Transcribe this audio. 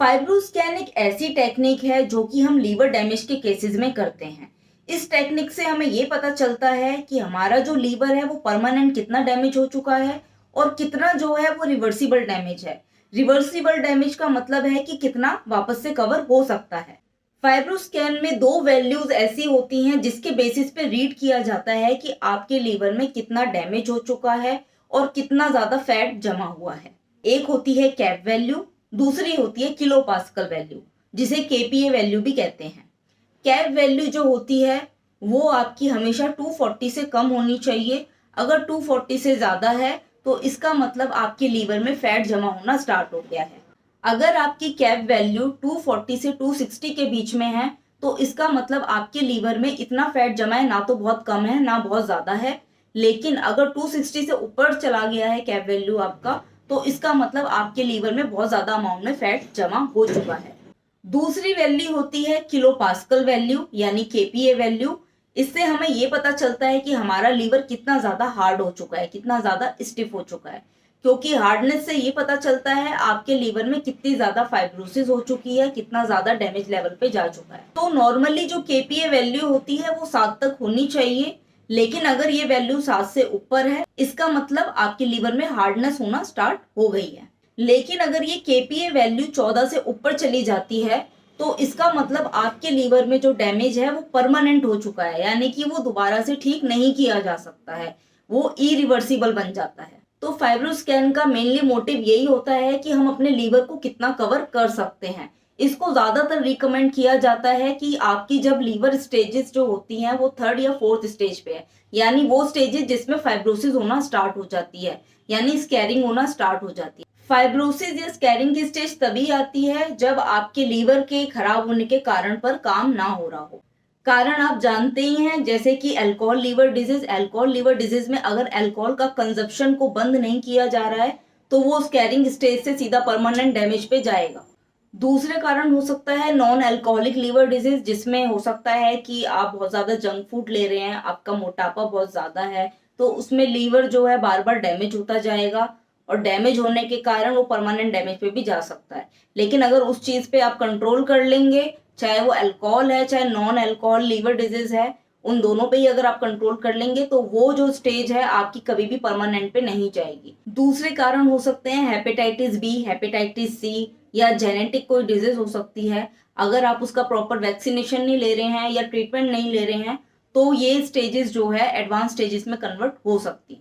Fibroscan एक ऐसी technique है जो कि हम लीवर डैमेज के केसेस में करते हैं। इस टेक्निक से हमें ये पता चलता है कि हमारा जो लीवर है वो परमानेंट कितना डैमेज हो चुका है और कितना जो है वो रिवर्सिबल डैमेज है। रिवर्सिबल डैमेज का मतलब है कि कितना वापस से कवर हो सकता है। फाइब्रोस्कैन में दो वैल्यूज ऐसी होती हैं जिसके बेसिस पे रीड किया जाता है कि आपके लीवर में कितना डैमेज हो चुका है और कितना ज्यादा फैट जमा हुआ है। एक होती है कैप वैल्यू, दूसरी होती है किलो पास्कल वैल्यू, जिसे केपीए वैल्यू भी कहते हैं। कैप वैल्यू जो होती है वो आपकी हमेशा 240 से कम होनी चाहिए। अगर 240 से ज्यादा है तो इसका मतलब आपके लीवर में फैट जमा होना स्टार्ट हो गया है। अगर आपकी कैप वैल्यू 240 से 260 के बीच में है तो इसका मतलब आपके लीवर में इतना फैट जमा है, ना तो बहुत कम है ना बहुत ज्यादा है। लेकिन अगर 260 से ऊपर चला गया है कैप वैल्यू आपका, तो इसका मतलब आपके लीवर में बहुत ज्यादा अमाउंट में फैट जमा हो चुका है। दूसरी वैल्यू होती है किलो पास्कल वैल्यू यानी केपीए वैल्यू। इससे हमें ये पता चलता है कि हमारा लीवर कितना ज्यादा हार्ड हो चुका है, कितना ज्यादा स्टिफ हो चुका है। क्योंकि हार्डनेस से ये पता चलता है आपके लीवर में कितनी ज्यादा फाइब्रोसिस हो चुकी है, कितना ज्यादा डैमेज लेवल पे जा चुका है। तो नॉर्मली जो केपीए वैल्यू होती है वो 7 तक होनी चाहिए। लेकिन अगर ये वैल्यू 7 से ऊपर है इसका मतलब आपके लीवर में हार्डनेस होना स्टार्ट हो गई है। लेकिन अगर ये केपीए वैल्यू 14 से ऊपर चली जाती है तो इसका मतलब आपके लीवर में जो डैमेज है वो परमानेंट हो चुका है, यानी कि वो दोबारा से ठीक नहीं किया जा सकता है, वो इरिवर्सिबल बन जाता है। तो फाइब्रोस्कैन का मेनली मोटिव यही होता है कि हम अपने लीवर को कितना कवर कर सकते हैं। इसको ज्यादातर रिकमेंड किया जाता है कि आपकी जब लीवर स्टेजेस जो होती हैं वो 3rd या 4th स्टेज पे है, यानी वो स्टेजेस जिसमें फाइब्रोसिस होना स्टार्ट हो जाती है, यानी स्कैरिंग होना स्टार्ट हो जाती है। फाइब्रोसिस या स्कैरिंग की स्टेज तभी आती है जब आपके लीवर के खराब होने के कारण पर काम ना हो रहा हो। कारण आप जानते ही हैं, जैसे कि alcohol liver disease. Alcohol liver disease में अगर अल्कोहल का कंजप्शन को बंद नहीं किया जा रहा है तो वो स्कैरिंग स्टेज से सीधा परमानेंट डैमेज पे जाएगा। दूसरे कारण हो सकता है नॉन अल्कोहलिक लीवर डिजीज, जिसमें हो सकता है कि आप बहुत ज्यादा जंक फूड ले रहे हैं, आपका मोटापा बहुत ज्यादा है, तो उसमें लीवर जो है बार बार डैमेज होता जाएगा और डैमेज होने के कारण वो परमानेंट डैमेज पे भी जा सकता है। लेकिन अगर उस चीज पे आप कंट्रोल कर लेंगे, चाहे वो अल्कोहल है चाहे नॉन अल्कोहल लीवर डिजीज है, उन दोनों पे ही अगर आप कंट्रोल कर लेंगे तो वो जो स्टेज है आपकी कभी भी परमानेंट पे नहीं जाएगी। दूसरे कारण हो सकते हैं हेपेटाइटिस बी, हेपेटाइटिस सी या जेनेटिक कोई डिजीज हो सकती है। अगर आप उसका प्रॉपर वैक्सीनेशन नहीं ले रहे हैं या ट्रीटमेंट नहीं ले रहे हैं तो ये स्टेजेस जो है एडवांस स्टेजेस में कन्वर्ट हो सकती है।